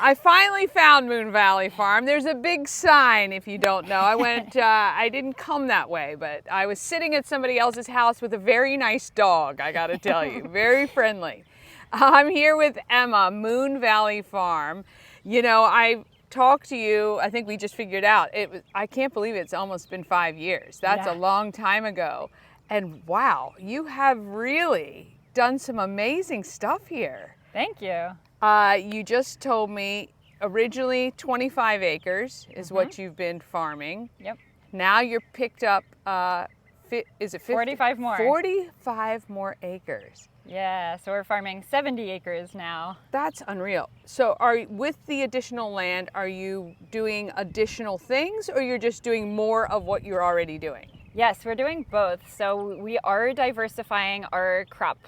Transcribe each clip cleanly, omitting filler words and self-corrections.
I finally found Moon Valley Farm. There's a big sign if you don't know. I didn't come that way, but I was sitting at somebody else's house with a very nice dog, I gotta tell you, very friendly. I'm here with Emma, Moon Valley Farm. You know, I talked to you, I think we just figured out, I can't believe it's almost been 5 years. That's a long time ago. And wow, you have really done some amazing stuff here. Thank you. You just told me originally 25 acres is what you've been farming. Yep. Now you're picked up, is it 50? 45 more. 45 more acres. Yeah, so we're farming 70 acres now. That's unreal. So with the additional land, are you doing additional things or you're just doing more of what you're already doing? Yes, we're doing both. So we are diversifying our crop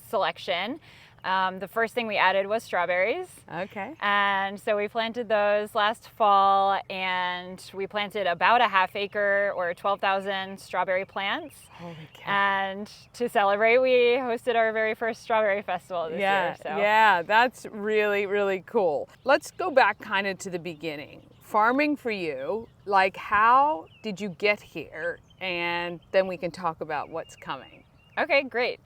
selection. The first thing we added was strawberries. Okay. And so we planted those last fall, and we planted about a half acre or 12,000 strawberry plants. Holy cow. And to celebrate, we hosted our very first strawberry festival this year. So. Yeah, that's really, really cool. Let's go back kind of to the beginning. Farming for you, like how did you get here? And then we can talk about what's coming. Okay, great.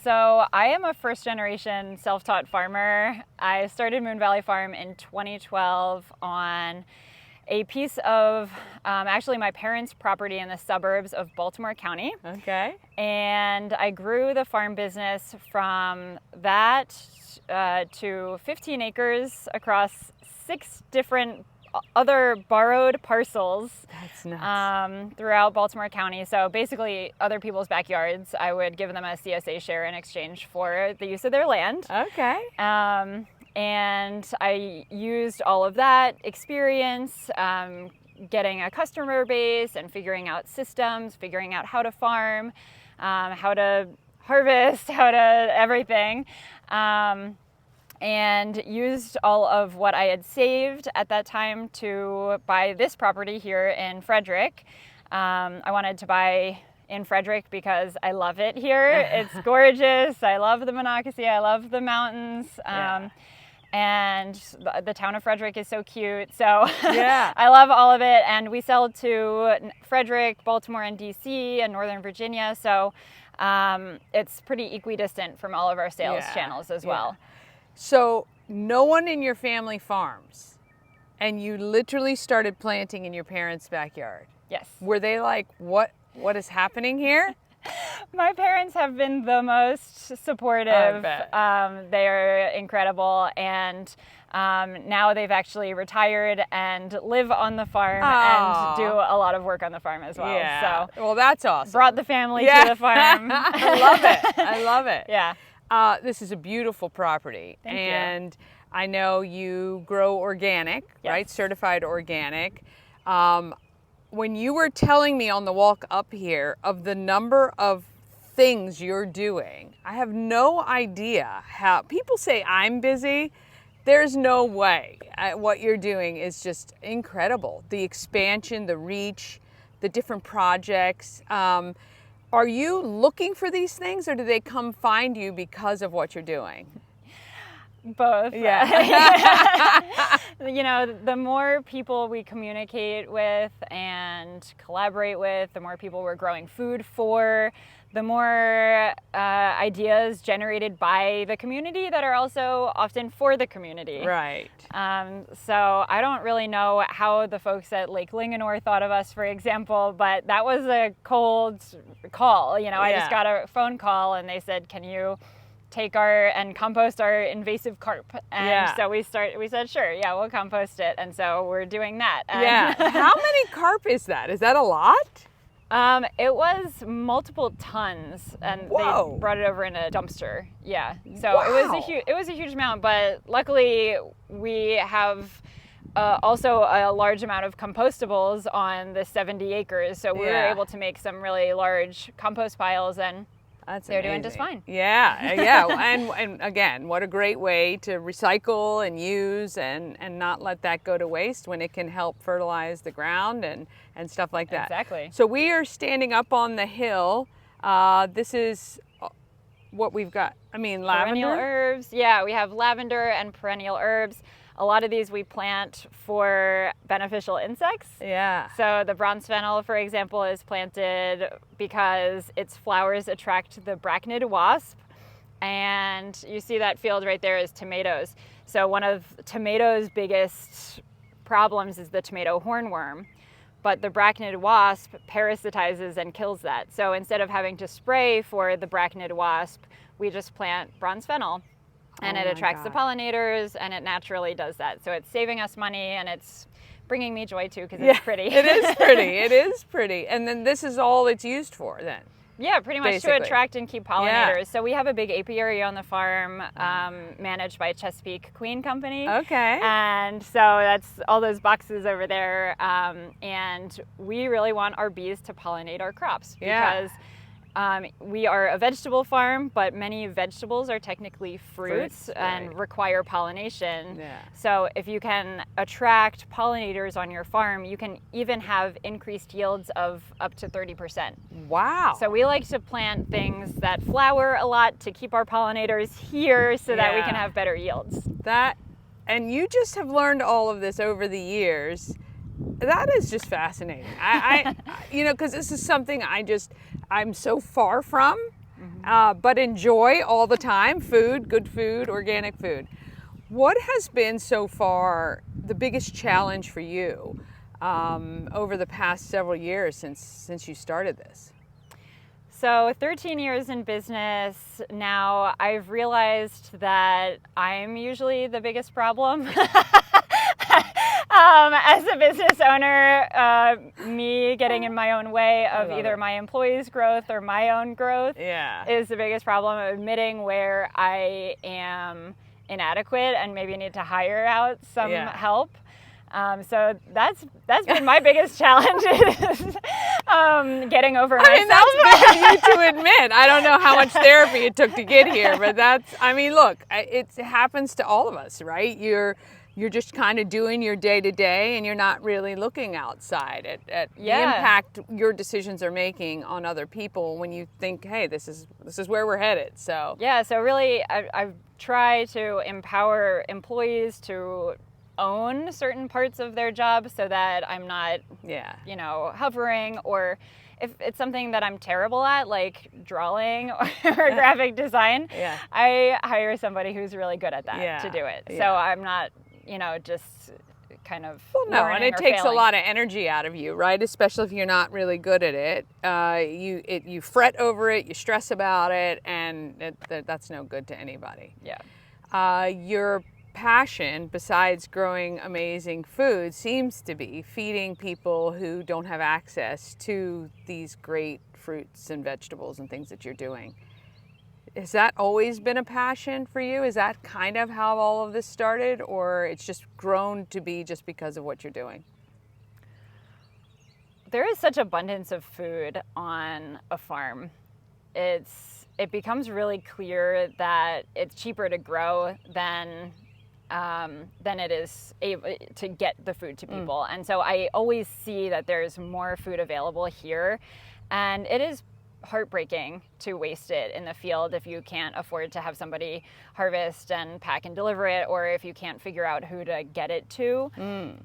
So I am a first-generation self-taught farmer. I started Moon Valley Farm in 2012 on a piece of actually my parents' property in the suburbs of Baltimore County. Okay. And I grew the farm business from that to 15 acres across 6 different other borrowed parcels. That's nuts. Throughout Baltimore County. So basically other people's backyards, I would give them a CSA share in exchange for the use of their land. Okay. And I used all of that experience, getting a customer base and figuring out systems, figuring out how to farm, how to harvest, how to everything. And used all of what I had saved at that time to buy this property here in Frederick. I wanted to buy in Frederick because I love it here. It's gorgeous. I love the Monocacy. I love the mountains. And the town of Frederick is so cute. So yeah. I love all of it. And we sell to Frederick, Baltimore, and DC, and Northern Virginia. So it's pretty equidistant from all of our sales channels as well. So no one in your family farms, and you literally started planting in your parents' backyard. Yes. Were they like, what is happening here? My parents have been the most supportive. They are incredible, and now they've actually retired and live on the farm and do a lot of work on the farm as well. Yeah. So well, that's awesome. Brought the family to the farm. I love it. I love it. Yeah. This is a beautiful property. Thank you. And I know you grow organic, right? Certified organic. When you were telling me on the walk up here of the number of things you're doing, I have no idea how. People say I'm busy. There's no way. What you're doing is just incredible. The expansion, the reach, the different projects. Are you looking for these things, or do they come find you because of what you're doing? Both. Yeah. You know, the more people we communicate with and collaborate with, the more people we're growing food for, the more ideas generated by the community that are also often for the community. Right. So I don't really know how the folks at Lake Linganore thought of us, for example, but that was a cold call. You know, I just got a phone call and they said, can you take and compost our invasive carp? And so we said, sure, yeah, we'll compost it. And so we're doing that. Yeah. How many carp is that? Is that a lot? It was multiple tons, and they brought it over in a dumpster. Yeah, so it was a huge amount. But luckily, we have also a large amount of compostables on the 70 acres, so we were able to make some really large compost piles, and they're doing just fine. Yeah, yeah, and again, what a great way to recycle and use and not let that go to waste when it can help fertilize the ground and stuff like that. Exactly. So we are standing up on the hill. This is what we've got. I mean, lavender? Perennial herbs. Yeah, we have lavender and perennial herbs. A lot of these we plant for beneficial insects. Yeah. So the bronze fennel, for example, is planted because its flowers attract the brachnid wasp. And you see that field right there is tomatoes. So one of tomatoes' biggest problems is the tomato hornworm. But the brachnid wasp parasitizes and kills that. So instead of having to spray for the brachnid wasp, we just plant bronze fennel. And it attracts the pollinators, and it naturally does that. So it's saving us money, and it's bringing me joy too, because it's pretty. It is pretty. It is pretty. And then this is all it's used for then? Yeah, pretty much basically. To attract and keep pollinators. Yeah. So we have a big apiary on the farm managed by Chesapeake Queen Company. Okay. And so that's all those boxes over there. And we really want our bees to pollinate our crops because we are a vegetable farm, but many vegetables are technically fruits and require pollination. Yeah. So if you can attract pollinators on your farm, you can even have increased yields of up to 30%. Wow. So we like to plant things that flower a lot to keep our pollinators here so that we can have better yields. And you just have learned all of this over the years. That is just fascinating. I because this is something I'm so far from, but enjoy all the time. Food, good food, organic food. What has been so far the biggest challenge for you over the past several years since you started this? So 13 years in business now, I've realized that I'm usually the biggest problem. As a business owner, me getting in my own way of either my employees' growth or my own growth is the biggest problem. Admitting where I am inadequate and maybe need to hire out some help. So that's been my biggest challenge is getting over myself. I mean, that's big of you to admit. I don't know how much therapy it took to get here, but look, it happens to all of us, right? You're just kind of doing your day-to-day, and you're not really looking outside at the impact your decisions are making on other people when you think, hey, this is where we're headed. So so really I've tried to empower employees to own certain parts of their job so that I'm not hovering, or if it's something that I'm terrible at, like drawing or graphic design, I hire somebody who's really good at that to do it. So I'm not just kind of and it takes a lot of energy out of you, right? Especially if you're not really good at it. You fret over it, you stress about it, and that's no good to anybody. Your passion, besides growing amazing food, seems to be feeding people who don't have access to these great fruits and vegetables and things that you're doing. Has that always been a passion for you? Is that kind of how all of this started, or it's just grown to be just because of what you're doing? There is such abundance of food on a farm. It becomes really clear that it's cheaper to grow than it is able to get the food to people. And so I always see that there's more food available here, and it is heartbreaking to waste it in the field if you can't afford to have somebody harvest and pack and deliver it, or if you can't figure out who to get it to.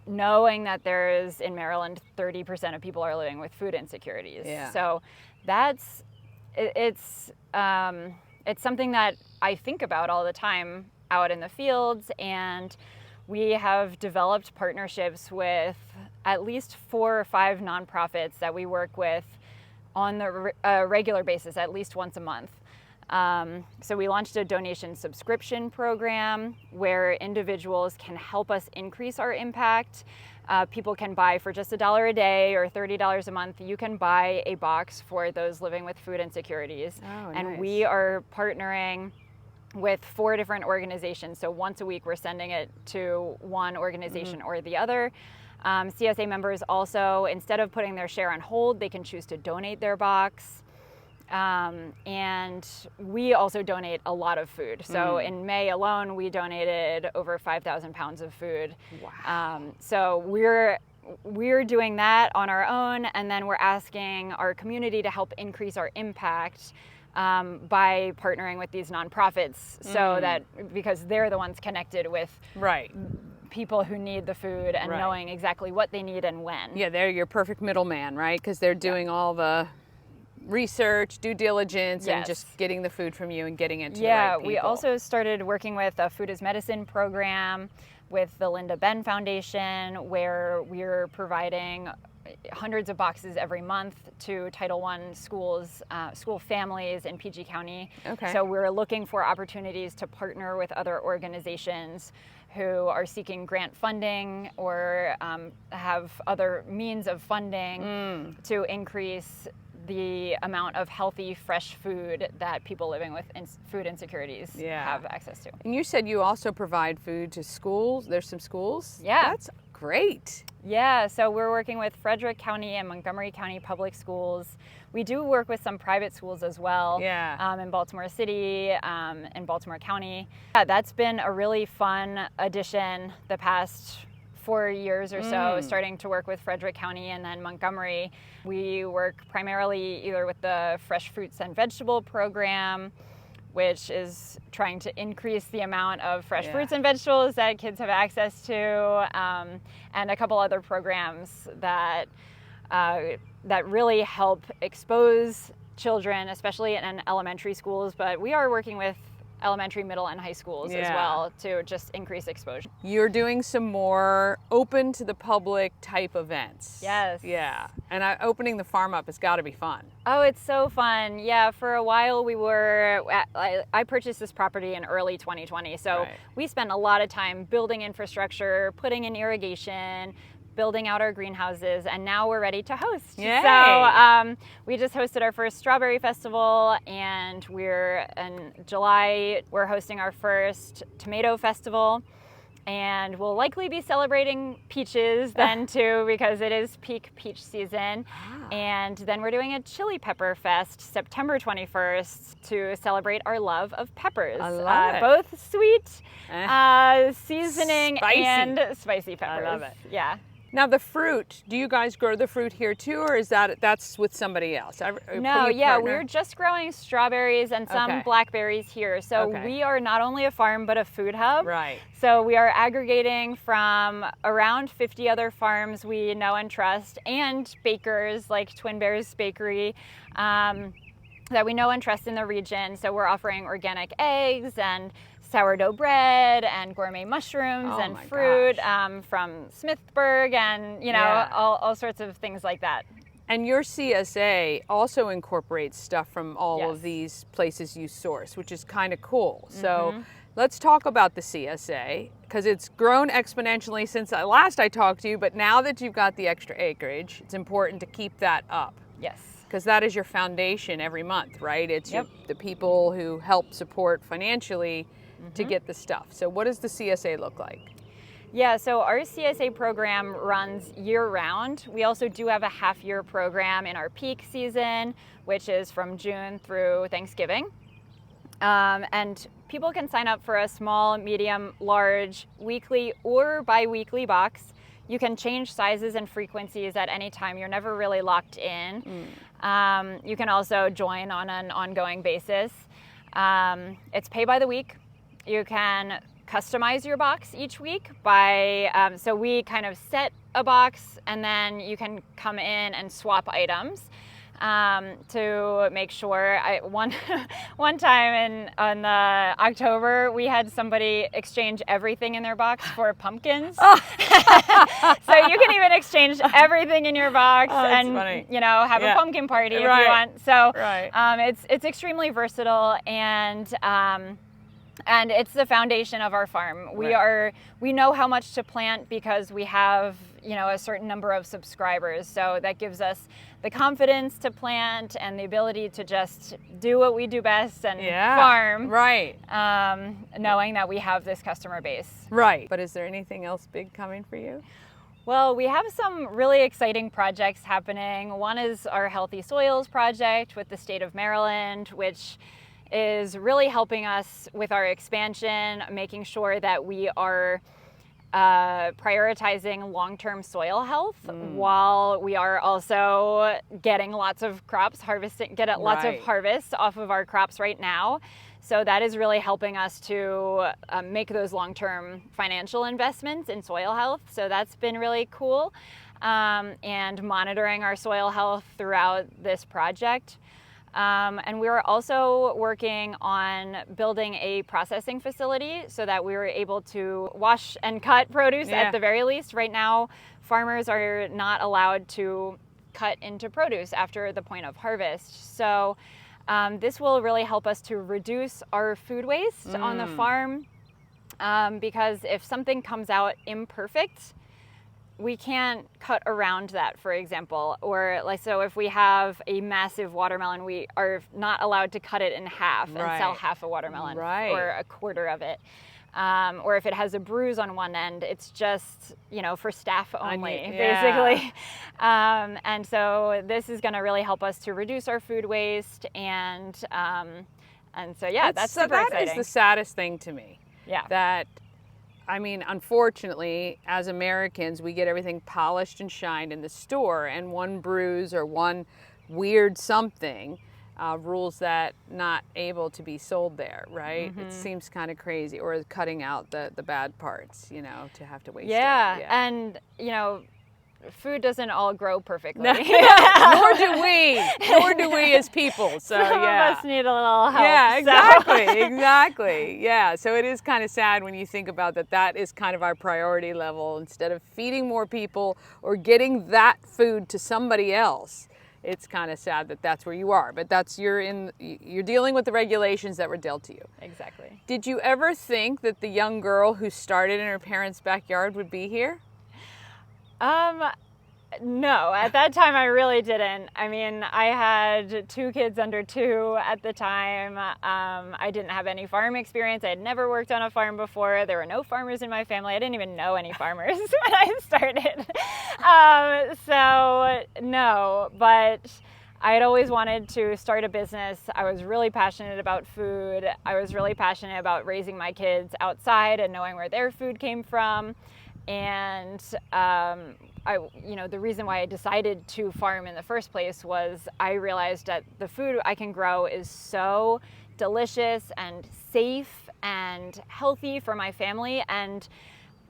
Knowing that there's, in Maryland, 30% of people are living with food insecurities. So it's something that I think about all the time out in the fields, and we have developed partnerships with at least 4 or 5 nonprofits that we work with on the regular basis, at least once a month. So we launched a donation subscription program where individuals can help us increase our impact. People can buy for just $1 a day or $30 a month. You can buy a box for those living with food insecurities. And we are partnering with 4 different organizations. So once a week, we're sending it to one organization or the other. CSA members also, instead of putting their share on hold, they can choose to donate their box. And we also donate a lot of food. So in May alone, we donated over 5,000 pounds of food. Wow. So we're doing that on our own, and then we're asking our community to help increase our impact by partnering with these nonprofits, so that because they're the ones connected with people who need the food and knowing exactly what they need and when. Yeah, they're your perfect middleman, right? Because they're doing all the research, due diligence, and just getting the food from you and getting it to the right people. We also started working with a food as medicine program with the Linda Benn Foundation, where we're providing hundreds of boxes every month to Title I schools, school families in PG County. Okay. So we're looking for opportunities to partner with other organizations who are seeking grant funding or have other means of funding to increase the amount of healthy, fresh food that people living with food insecurities have access to. And you said you also provide food to schools. There's some schools? Yeah. That's great. Yeah, so we're working with Frederick County and Montgomery County Public Schools. We do work with some private schools as well in Baltimore City, in Baltimore County. Yeah, that's been a really fun addition the past 4 years or so, starting to work with Frederick County and then Montgomery. We work primarily either with the Fresh Fruits and Vegetable Program, which is trying to increase the amount of fresh fruits and vegetables that kids have access to, and a couple other programs that really help expose children, especially in elementary schools. But we are working with elementary, middle, and high schools as well to just increase exposure. You're doing some more open to the public type events. Yes. Yeah. And opening the farm up has got to be fun. Oh, it's so fun. Yeah, for a while I purchased this property in early 2020. So we spent a lot of time building infrastructure, putting in irrigation, building out our greenhouses, and now we're ready to host. Yay. So we just hosted our first strawberry festival, and in July we're hosting our first tomato festival, and we'll likely be celebrating peaches then too, because it is peak peach season. And then we're doing a chili pepper fest September 21st to celebrate our love of peppers. I love it. Both sweet, seasoning, and spicy peppers. I love it. Yeah. Now the fruit, do you guys grow the fruit here too, or that's with somebody else? No, we're just growing strawberries and some blackberries here. So we are not only a farm, but a food hub. Right. So we are aggregating from around 50 other farms we know and trust, and bakers like Twin Bears Bakery, that we know and trust in the region. So we're offering organic eggs and sourdough bread and gourmet mushrooms and fruit from Smithburg, and all sorts of things like that. And your CSA also incorporates stuff from all of these places you source, which is kind of cool. So let's talk about the CSA, because it's grown exponentially since last I talked to you, but now that you've got the extra acreage, it's important to keep that up. Yes. Because that is your foundation every month, right? It's the people who help support financially to get the stuff. So what does the CSA look like? Yeah, so our CSA program runs year-round. We also do have a half-year program in our peak season, which is from June through Thanksgiving. And people can sign up for a small, medium, large, weekly, or bi-weekly box. You can change sizes and frequencies at any time. You're never really locked in. You can also join on an ongoing basis. It's pay by the week. You can customize your box each week by, so we kind of set a box, and then you can come in and swap items to make sure. One time in October, we had somebody exchange everything in their box for pumpkins. So you can even exchange everything in your box and funny. Have a pumpkin party if you want. So it's extremely versatile, and it's the foundation of our farm. We know how much to plant because we have, a certain number of subscribers. So that gives us the confidence to plant and the ability to just do what we do best and farm. Right. Knowing that we have this customer base. Right. But is there anything else big coming for you? Well, we have some really exciting projects happening. One is our Healthy Soils project with the state of Maryland, which is really helping us with our expansion, making sure that we are prioritizing long-term soil health while we are also getting lots of crops, lots of harvests off of our crops right now. So that is really helping us to make those long-term financial investments in soil health. So that's been really cool. And monitoring our soil health throughout this project. And we were also working on building a processing facility so that we were able to wash and cut produce at the very least. Right now, farmers are not allowed to cut into produce after the point of harvest. So this will really help us to reduce our food waste on the farm, because if something comes out imperfect, we can't cut around that, for example. Or like, so if we have a massive watermelon, we are not allowed to cut it in half and sell half a watermelon or a quarter of it. Or if it has a bruise on one end, it's just, you know, for staff only, basically. And so this is going to really help us to reduce our food waste. And so, yeah, that's super exciting. That is the saddest thing to me. Yeah. That, I mean, unfortunately, as Americans, we get everything polished and shined in the store, and one bruise or one weird something rules that not able to be sold there, right? It seems kind of crazy. Or cutting out the bad parts, you know, to have to waste it. Yeah, and, you know, food doesn't all grow perfectly. Nor do we. Nor do we as people. So Some of us need a little help. Yeah, exactly, exactly. Yeah, so it is kind of sad when you think about that. That is kind of our priority level. Instead of feeding more people or getting that food to somebody else, it's kind of sad that that's where you are. But that's you're dealing with the regulations that were dealt to you. Exactly. Did you ever think that the young girl who started in her parents' backyard would be here? No, at that time I really didn't. I mean, I had 2 kids under 2 at the time. I didn't have any farm experience. I had never worked on a farm before. There were no farmers in my family. I didn't even know any farmers when I started. So no, but I had always wanted to start a business. I was really passionate about food. I was really passionate about raising my kids outside and knowing where their food came from. And the reason why I decided to farm in the first place was I realized that the food I can grow is so delicious and safe and healthy for my family, and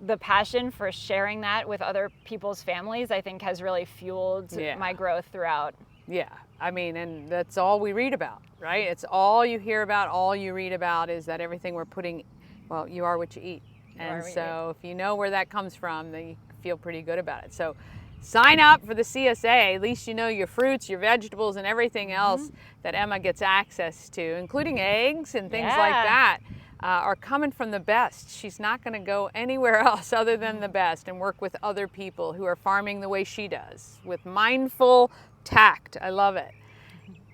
the passion for sharing that with other people's families, I think, has really fueled my growth throughout. Yeah, I mean, and that's all we read about, right? It's all you hear about, all you read about is that everything we're putting, well, you are what you eat. And so if you know where that comes from, then you feel pretty good about it. So sign up for the CSA. At least you know your fruits, your vegetables, and everything else that Emma gets access to, including eggs and things like that, are coming from the best. She's not going to go anywhere else other than the best and work with other people who are farming the way she does, with mindful tact. I love it.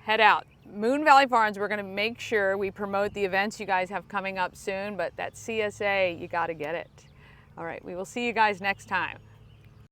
Head out. Moon Valley Farms, we're going to make sure we promote the events you guys have coming up soon, but that CSA, you got to get it. All right, we will see you guys next time.